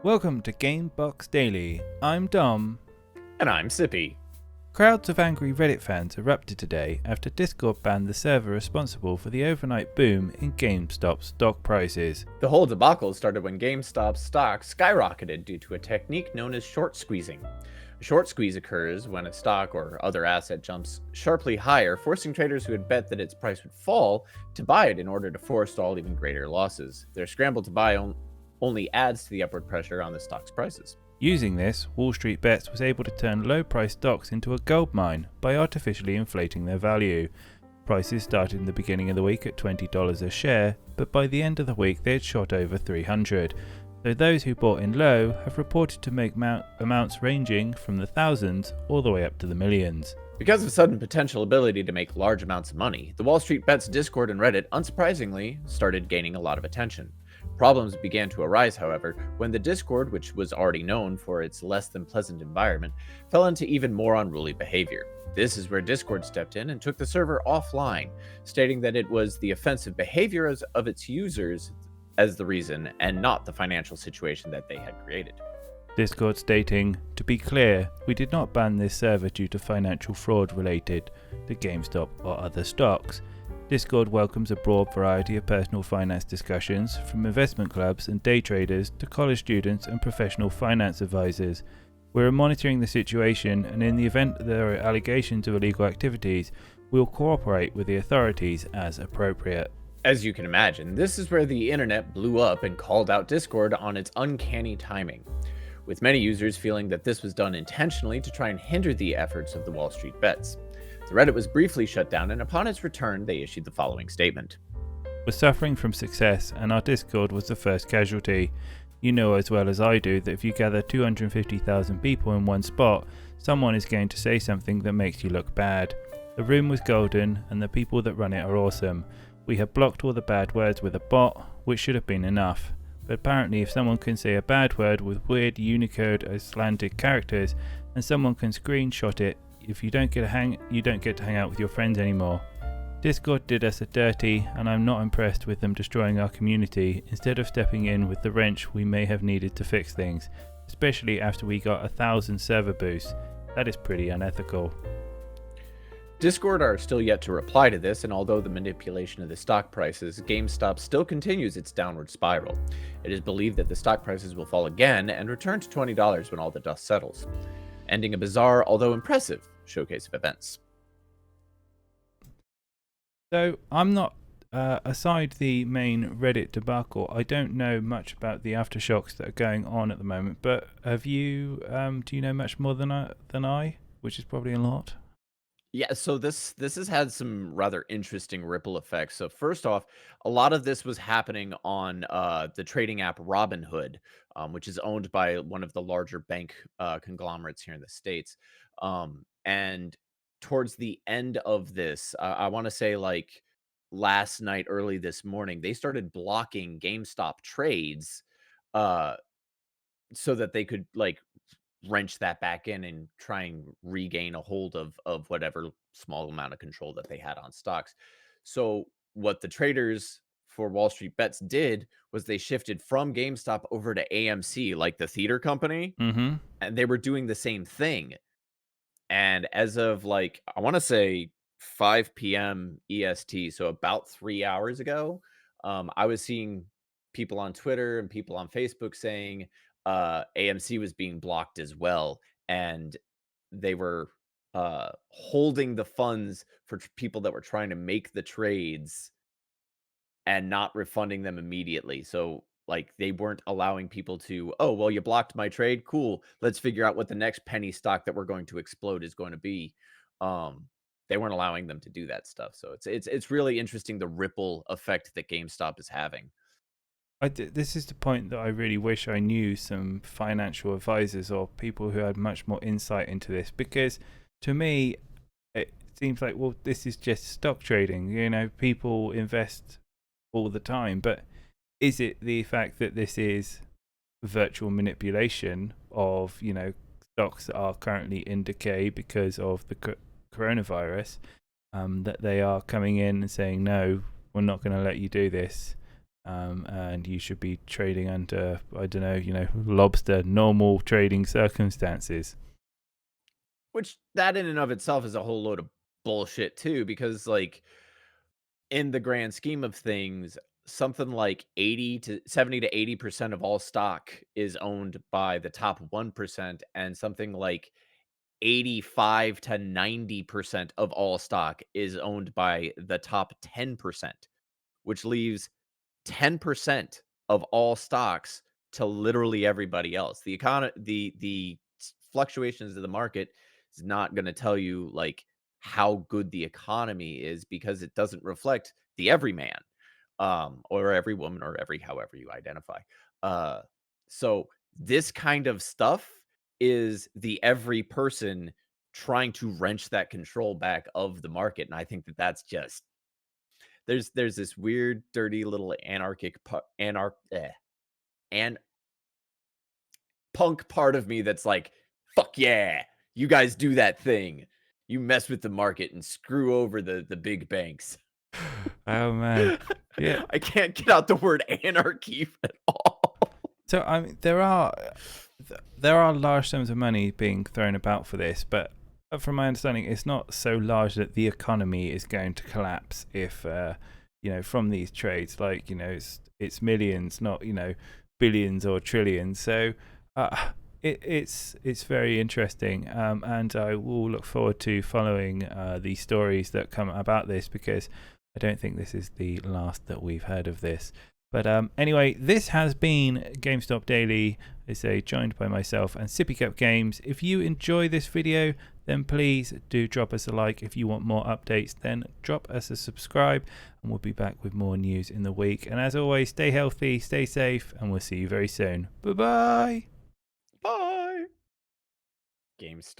Welcome to Gamebox Daily. I'm Dom. And I'm Sippy. Crowds of angry Reddit fans erupted today after Discord banned the server responsible for the overnight boom in GameStop stock prices. The whole debacle started when GameStop's stock skyrocketed due to a technique known as short squeezing. A short squeeze occurs when a stock or other asset jumps sharply higher, forcing traders who had bet that its price would fall to buy it in order to forestall even greater losses. Their scramble to buy only adds to the upward pressure on the stock's prices. Using this, WallStreetBets was able to turn low-priced stocks into a gold mine by artificially inflating their value. Prices started in the beginning of the week at $20 a share, but by the end of the week they had shot over $300. So those who bought in low have reported to make amounts ranging from the thousands all the way up to the millions. Because of sudden potential ability to make large amounts of money, the WallStreetBets Discord and Reddit unsurprisingly started gaining a lot of attention. Problems began to arise, however, when the Discord, which was already known for its less than pleasant environment, fell into even more unruly behavior. This is where Discord stepped in and took the server offline, stating that it was the offensive behavior of its users as the reason and not the financial situation that they had created. Discord stating, "To be clear, we did not ban this server due to financial fraud related to GameStop or other stocks. Discord welcomes a broad variety of personal finance discussions, from investment clubs and day traders to college students and professional finance advisors. We are monitoring the situation, and in the event there are allegations of illegal activities, we will cooperate with the authorities as appropriate." As you can imagine, this is where the internet blew up and called out Discord on its uncanny timing, with many users feeling that this was done intentionally to try and hinder the efforts of the WallStreetBets. The Reddit was briefly shut down, and upon its return, they issued the following statement. "We're suffering from success, and our Discord was the first casualty. You know as well as I do that if you gather 250,000 people in one spot, someone is going to say something that makes you look bad. The room was golden, and the people that run it are awesome. We have blocked all the bad words with a bot, which should have been enough. But apparently if someone can say a bad word with weird Unicode Icelandic characters, and someone can screenshot it, if you don't get to hang out with your friends anymore. Discord did us a dirty, and I'm not impressed with them destroying our community instead of stepping in with the wrench we may have needed to fix things, especially after we got 1,000 server boosts. That is pretty unethical." Discord are still yet to reply to this, and although the manipulation of the stock prices, GameStop still continues its downward spiral. It is believed that the stock prices will fall again and return to $20 when all the dust settles, ending a bizarre, although impressive, showcase of events. So I'm not, aside the main Reddit debacle, I don't know much about the aftershocks that are going on at the moment. But have you? Do you know much more than I? Which is probably a lot. Yeah, so this has had some rather interesting ripple effects. So first off, a lot of this was happening on the trading app Robinhood, which is owned by one of the larger bank conglomerates here in the States. And towards the end of this, I want to say like last night, early this morning, they started blocking GameStop trades uh, so that they could like wrench that back in and try and regain a hold of whatever small amount of control that they had on stocks. So what the traders for Wall Street Bets did was they shifted from GameStop over to AMC, like the theater company, Mm-hmm. and they were doing the same thing. And as of like I want to say 5 p.m. EST, so about 3 hours ago, I was seeing people on Twitter and people on Facebook saying AMC was being blocked as well, and they were holding the funds for people that were trying to make the trades and not refunding them immediately. So like they weren't allowing people to, oh, well, you blocked my trade. Cool. Let's figure out what the next penny stock that we're going to explode is going to be. Um, they weren't allowing them to do that stuff. So it's really interesting the ripple effect that GameStop is having. This is the point that I really wish I knew some financial advisors or people who had much more insight into this, because to me it seems like, well, this is just stock trading. You know, people invest all the time, but is it the fact that this is virtual manipulation of, you know, stocks that are currently in decay because of the coronavirus, that they are coming in and saying, no, we're not going to let you do this, and you should be trading under, I don't know, lobster normal trading circumstances. Which that in and of itself is a whole load of bullshit too, because like in the grand scheme of things, something like 80 to 70 to 80% of all stock is owned by the top 1%, and something like 85 to 90% of all stock is owned by the top 10%, which leaves 10% of all stocks to literally everybody else. The fluctuations of the market is not going to tell you like how good the economy is, because it doesn't reflect the everyman, or every woman, or every however you identify. Uh so this kind of stuff is the every person trying to wrench that control back of the market, and I think that that's just there's this weird, dirty little and punk part of me that's like, "Fuck yeah, you guys do that thing. You mess with the market and screw over the big banks." Oh man, yeah. I can't get out the word anarchy at all. So I mean, there are large sums of money being thrown about for this, but from my understanding, it's not so large that the economy is going to collapse if from these trades. Like it's millions, not billions or trillions. So it's very interesting, and I will look forward to following the stories that come about this, because I don't think this is the last that we've heard of this. But anyway, this has been GameStop Daily. I say, joined by myself and Sippy Cup Games. If you enjoy this video, then please do drop us a like. If you want more updates, then drop us a subscribe, and we'll be back with more news in the week. And as always, stay healthy, stay safe, and we'll see you very soon. Bye-bye. Bye. GameStop.